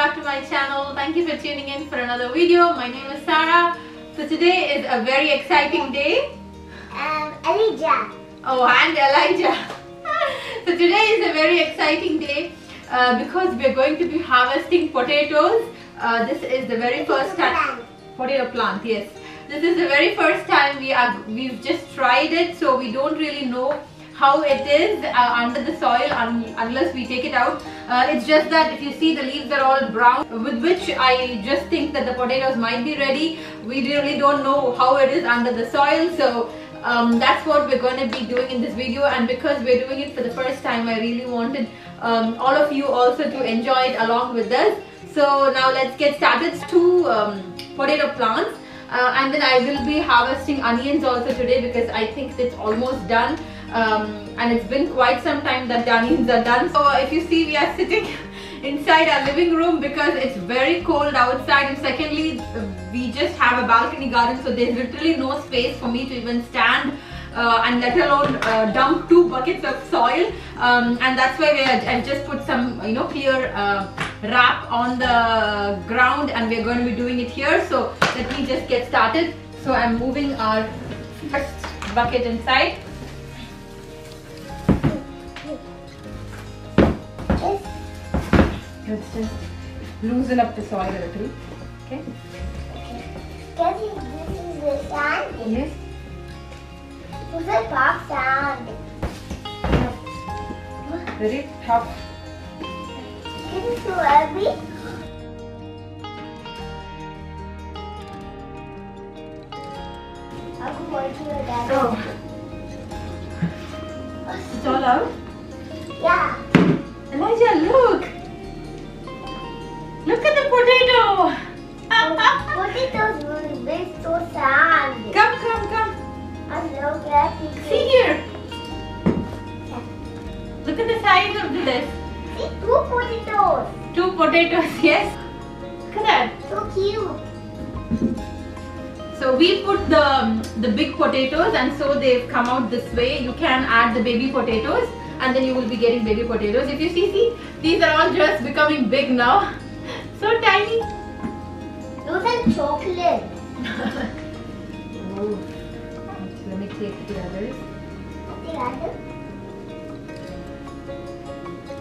back to my channel. Thank you for tuning in for another video. My name is Sarah. So today is a very exciting day. Elijah. Oh, and Elijah. So today is a very exciting day because we are going to be harvesting potatoes. This is the very first time. Potato plant, yes. This is the very first time we've just tried it, so we don't really know how it is under the soil unless we take it out. It's just that if you see, the leaves are all brown, with which I just think that the potatoes might be ready. We really don't know how it is under the soil, so that's what we're going to be doing in this video. And because we're doing it for the first time, I really wanted all of you also to enjoy it along with us. So now let's get started. Two potato plants, and then I will be harvesting onions also today because I think it's almost done. And it's been quite some time that the onions are done. So if you see, we are sitting inside our living room because it's very cold outside, and secondly we just have a balcony garden, so there's literally no space for me to even stand and let alone dump 2 buckets of soil, and that's why I've just put some clear wrap on the ground, and we're going to be doing it here. So let me just get started. So I'm moving our first bucket inside. Let's just loosen up the soil a little. Okay. This is the sand. Yes. This is pop sand. Very tough. This is so heavy. I'm going to your dad. Oh. It's all out? Yeah. Elijah, look! Look at the potato! Potatoes will be so sand. Come. And look at it. See here. Look at the size of this. See, 2 potatoes. 2 potatoes, yes. Look at that. So cute. So we put the big potatoes, and so they've come out this way. You can add the baby potatoes, and then you will be getting baby potatoes. If you see, these are all just becoming big now. So tiny. Those are chocolate. Oh. Let me take the others. The other?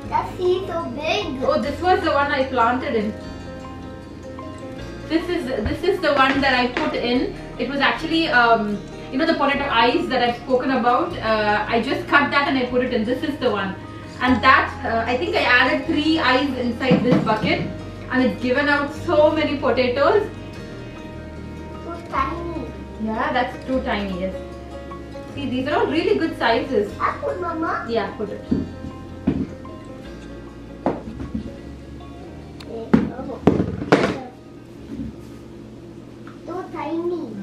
That seed so big. Oh, this was the one I planted in. This is the one that I put in. It was actually the potato eyes that I've spoken about. I just cut that and I put it in. This is the one, and that I think I added 3 eyes inside this bucket, and it's given out so many potatoes. So tiny. Yeah, that's too tiny. Yes. See, these are all really good sizes. I put Mama. Yeah, put it. So tiny.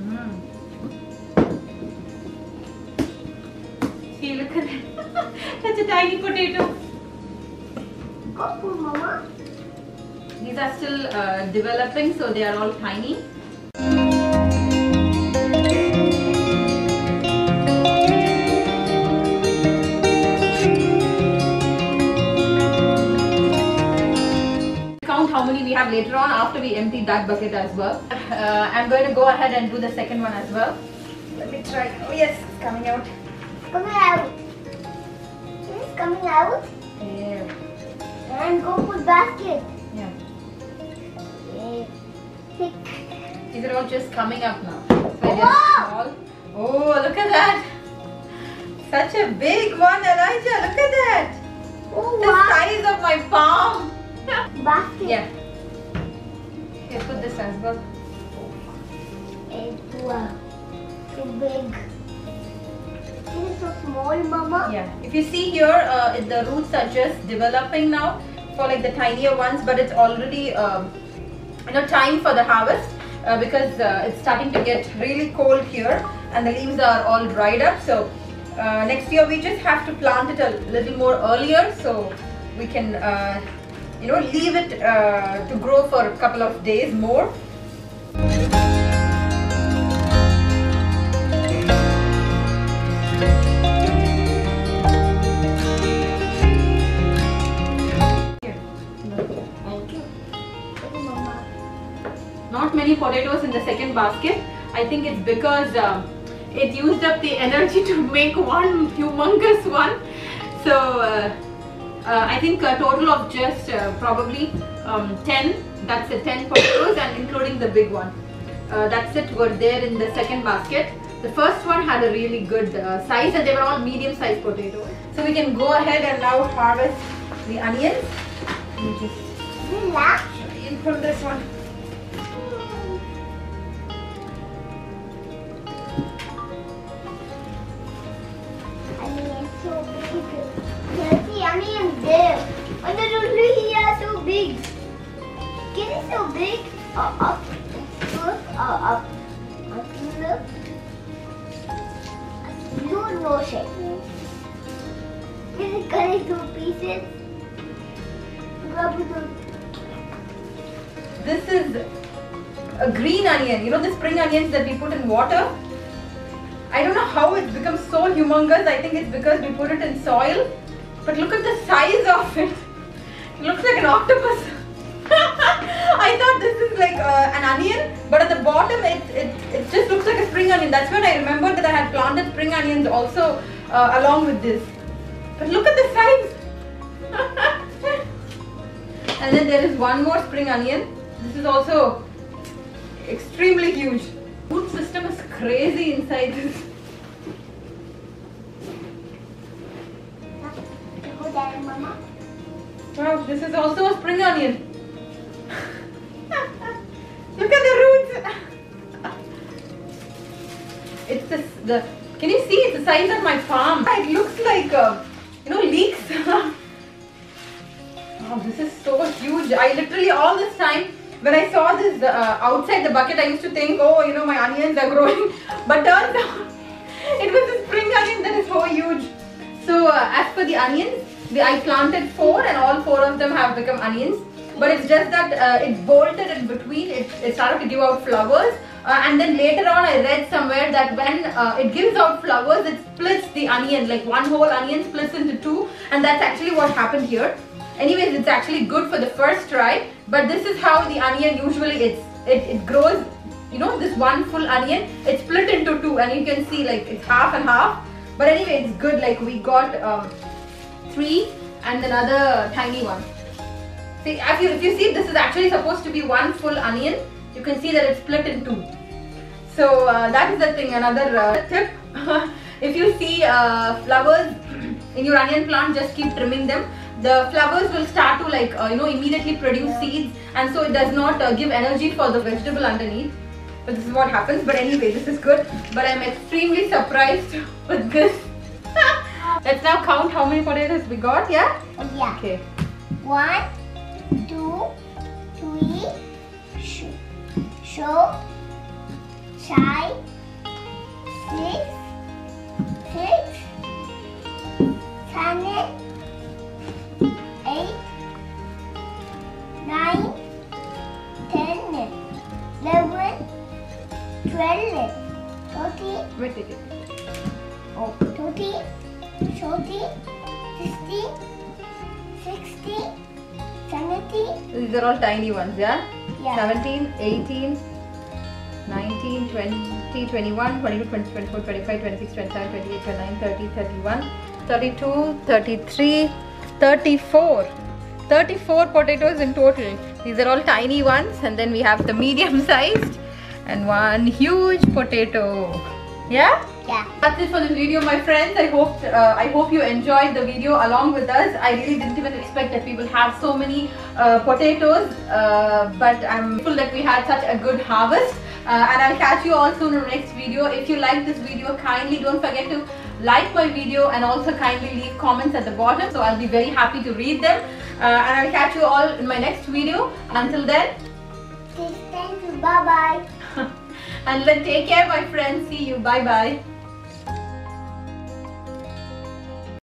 See, look at that. Such a tiny potato. Go put Mama. These are still developing, so they are all tiny. Count how many we have later on after we empty that bucket as well. I'm going to go ahead and do the second one as well. Let me try. Oh yes, it's coming out. Coming out. It is coming out. Yeah. And go put basket. Yeah. Pick. These are all just coming up now. So they're Wow! small. Oh, look at that. Such a big one, Elijah. Look at that. Oh The wow. size of my palm. Basket. Yeah. Okay, put this as well. Wow. So big. This is so small, Mama. Yeah. If you see here, the roots are just developing now for like the tinier ones, but it's already time for the harvest because it's starting to get really cold here, and the leaves are all dried up. So next year we just have to plant it a little more earlier, so we can leave it to grow for a couple of days more. not many potatoes in the second basket. I think it's because it used up the energy to make one humongous one. So I think a total of just probably 10. That's it, 10 potatoes, and including the big one. That's it, were there in the second basket. The first one had a really good size, and they were all medium-sized potatoes. So we can go ahead and now harvest the onions. Just in from this one. Onions so big. There's the onion there. And the root here are so big. Can it so big? Up. Look. You know shape. Can it cut it to pieces? This is a green onion. You know the spring onions that we put in water? I don't know how it's become so humongous. I think it's because we put it in soil. But look at the size of it. It looks like an octopus. I thought this is like an onion, but at the bottom it just looks like a spring onion. That's when I remembered that I had planted spring onions also along with this. But look at the size. And then there is one more spring onion. This is also extremely huge. Root system is crazy inside this. Wow, this is also a spring onion. Look at the roots. It's the. Can you see? It's the size of my palm. It looks like leeks. Oh, this is so huge. I literally all this time when I saw this outside the bucket, I used to think, oh, my onions are growing. But turns out it was a spring onion that is so huge. So as for the onions, I planted 4 and all 4 of them have become onions. But it's just that it bolted in between. It started to give out flowers. And then later on I read somewhere that when it gives out flowers, it splits the onion. Like one whole onion splits into 2. And that's actually what happened here. Anyways, it's actually good for the first try. But this is how the onion usually it grows. This one full onion, it's split into 2. And you can see like it's half and half. But anyway, it's good. Like we got 3 and another tiny one. See, if you see, this is actually supposed to be one full onion. You can see that it's split in 2. So that is the thing. Another tip: if you see flowers in your onion plant, just keep trimming them. The flowers will start to immediately produce seeds, and so it does not give energy for the vegetable underneath. But this is what happens. But anyway, this is good. But I'm extremely surprised with this. Let's now count how many potatoes we got. Yeah. Yeah. Okay. 1, 2, 3, show, 5, 6, 7, 8, 9, 10, 11, 12, 13. Wait, take it. Oh, 13, 14, 15, 16, 17. These are all tiny ones, yeah? Yeah. 17, 18, 19, 20, 21, 22, 23, 24, 25, 26, 27, 28, 29, 30, 31, 32, 33, 34. 34 potatoes in total. These are all tiny ones, and then we have the medium sized and one huge potato. Yeah? Yeah. That's it for this video, my friends. I hope you enjoyed the video along with us. I really didn't even expect that we will have so many potatoes, but I'm grateful that we had such a good harvest. And I'll catch you all soon in the next video. If you like this video, kindly don't forget to like my video and also kindly leave comments at the bottom. So I'll be very happy to read them. And I'll catch you all in my next video. Until then, Thank you. Bye bye. and then take care, my friends. See you. Bye bye.